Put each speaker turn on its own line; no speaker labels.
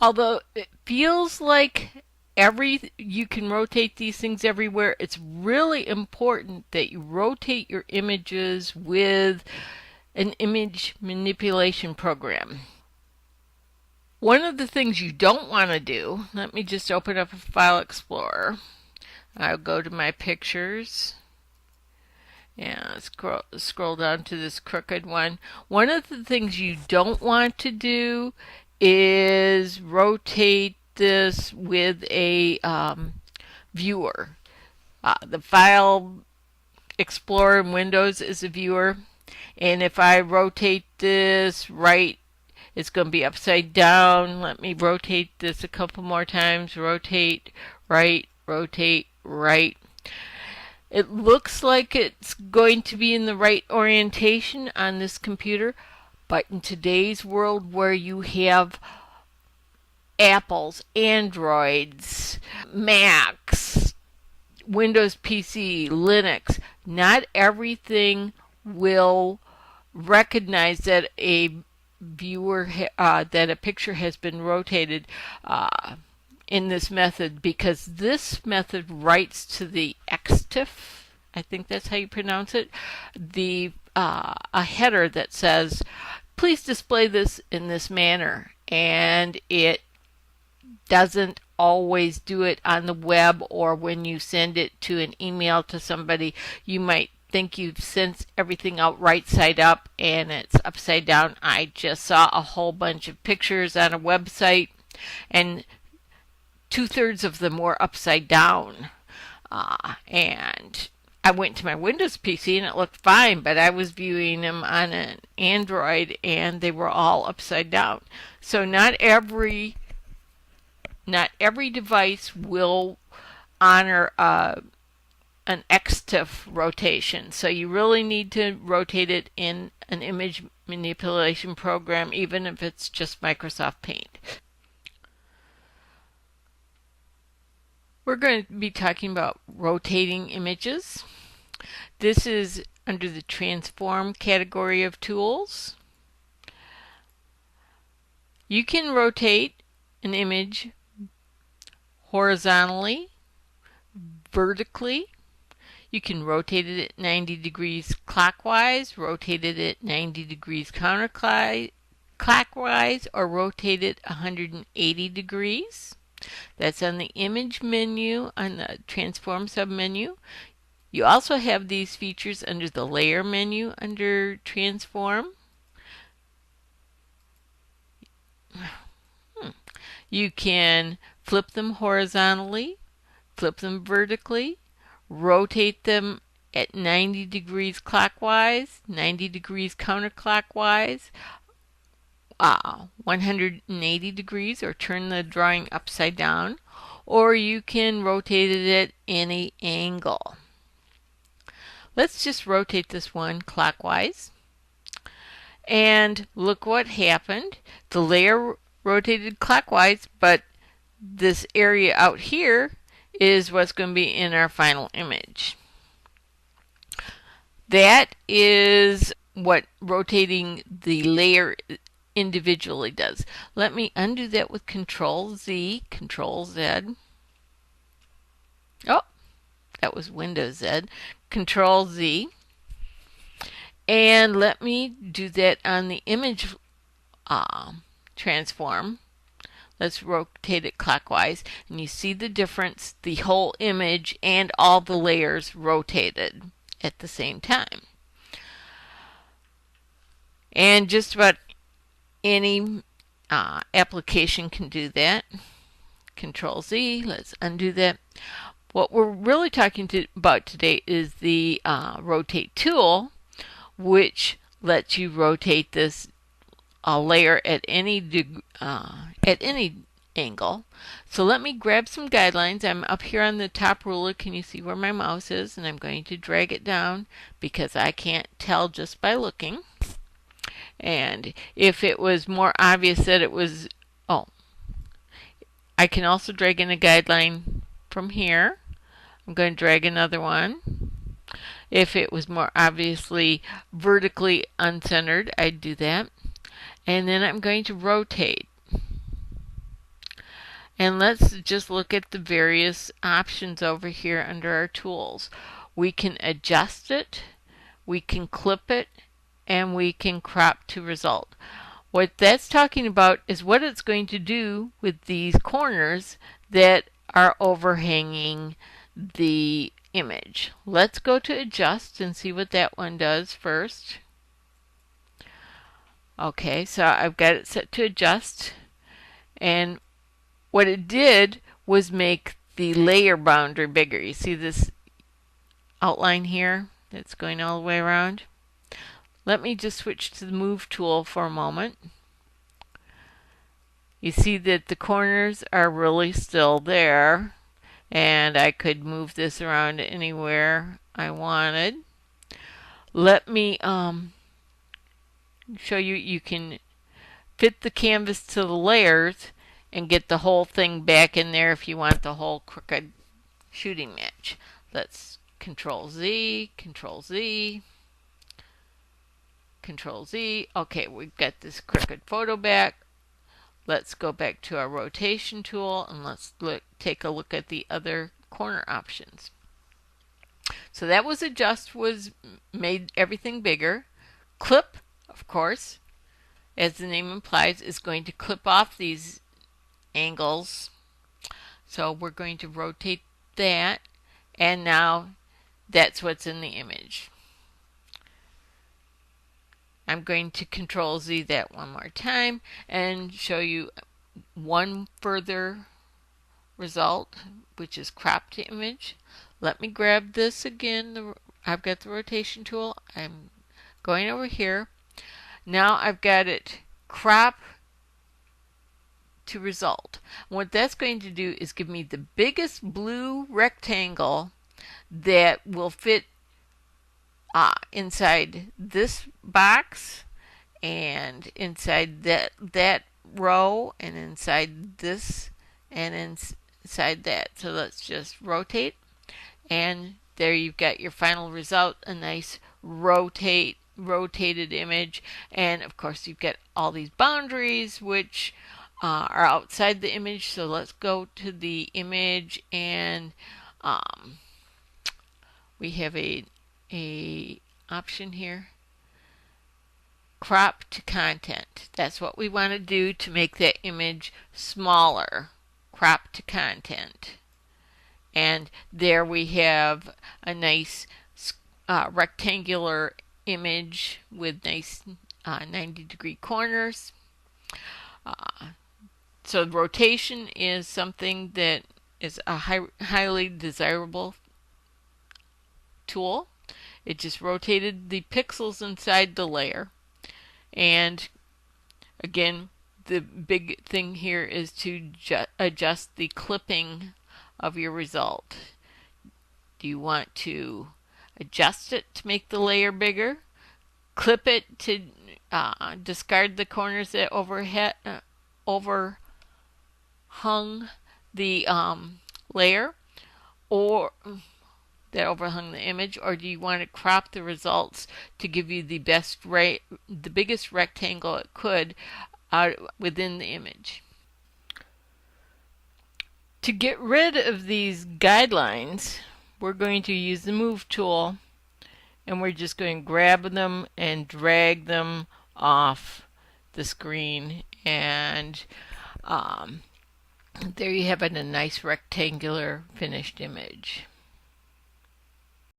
Although it feels like you can rotate these things everywhere, it's really important that you rotate your images with an image manipulation program. One of the things you don't want to do, let me just open up a file explorer. I'll go to my pictures and scroll down to this crooked one. One of the things you don't want to do is rotate this with a viewer. The file explorer in Windows is a viewer, and if I rotate this right, it's going to be upside down. Let me rotate this a couple more times. Rotate, right, rotate, right. It looks like it's going to be in the right orientation on this computer, but in today's world where you have Apples, Androids, Macs, Windows PC, Linux, not everything will recognize that a that a picture has been rotated in this method, because this method writes to the XTIF, I think that's how you pronounce it, a header that says, please display this in this manner, and it doesn't always do it on the web, or when you send it to an email to somebody, you might think you've sent everything out right side up and it's upside down. I just saw a whole bunch of pictures on a website, and 2/3 of them were upside down. And I went to my Windows PC and it looked fine, but I was viewing them on an Android and they were all upside down. So not every device will honor an XTIF rotation. So you really need to rotate it in an image manipulation program, even if it's just Microsoft Paint. We're going to be talking about rotating images. This is under the transform category of tools. You can rotate an image horizontally, vertically. You can rotate it at 90 degrees clockwise, rotate it at 90 degrees counterclockwise, or rotate it 180 degrees. That's on the image menu on the transform submenu. You also have these features under the layer menu under transform. You can flip them horizontally, flip them vertically, rotate them at 90 degrees clockwise, 90 degrees counterclockwise, 180 degrees, or turn the drawing upside down, or you can rotate it at any angle. Let's just rotate this one clockwise, and look what happened. The layer rotated clockwise, but this area out here is what's going to be in our final image. That is what rotating the layer individually does. Let me undo that with Control Z, Control Z. Oh, that was Windows Z. Control Z. And let me do that on the image transform. Let's rotate it clockwise, and you see the difference. The whole image and all the layers rotated at the same time. And just about any application can do that. Control Z, let's undo that. What we're really talking about today is the rotate tool, which lets you rotate this layer at any angle. So let me grab some guidelines. I'm up here on the top ruler. Can you see where my mouse is? And I'm going to drag it down because I can't tell just by looking. And if it was more obvious that it was, I can also drag in a guideline from here. I'm going to drag another one. If it was more obviously vertically uncentered, I'd do that. And then I'm going to rotate. And let's just look at the various options over here under our tools. We can adjust it, we can clip it, and we can crop to result. What that's talking about is what it's going to do with these corners that are overhanging the image. Let's go to adjust and see what that one does first. Okay, so I've got it set to adjust, and what it did was make the layer boundary bigger. You see this outline here that's going all the way around? Let me just switch to the move tool for a moment. You see that the corners are really still there, and I could move this around anywhere I wanted. Let me show you, you can fit the canvas to the layers and get the whole thing back in there if you want the whole crooked shooting match. Let's Control Z, Control Z, Control Z. Okay, we've got this crooked photo back. Let's go back to our rotation tool and let's take a look at the other corner options. So that was adjust, was made everything bigger. Clip, of course, as the name implies, is going to clip off these angles. So we're going to rotate that, and now that's what's in the image. I'm going to Control Z that one more time and show you one further result, which is crop to image. Let me grab this again. I've got the rotation tool. I'm going over here. Now I've got it crop to result. What that's going to do is give me the biggest blue rectangle that will fit inside this box and inside that row and inside this and inside that. So let's just rotate, and there you've got your final result, a nice rotated image. And of course you've got all these boundaries which are outside the image. So let's go to the image, and we have a option here, crop to content. That's what we want to do to make that image smaller. Crop to content. And there we have a nice rectangular image with nice 90-degree corners. So rotation is something that is a highly desirable tool. It just rotated the pixels inside the layer. And again, the big thing here is to adjust the clipping of your result. Do you want to adjust it to make the layer bigger? Clip it to discard the corners that overhung the layer, or that overhung the image? Or do you want to crop the results to give you the biggest rectangle it could within the image? To get rid of these guidelines, we're going to use the move tool, and we're just going to grab them and drag them off the screen, and there you have it, a nice rectangular finished image.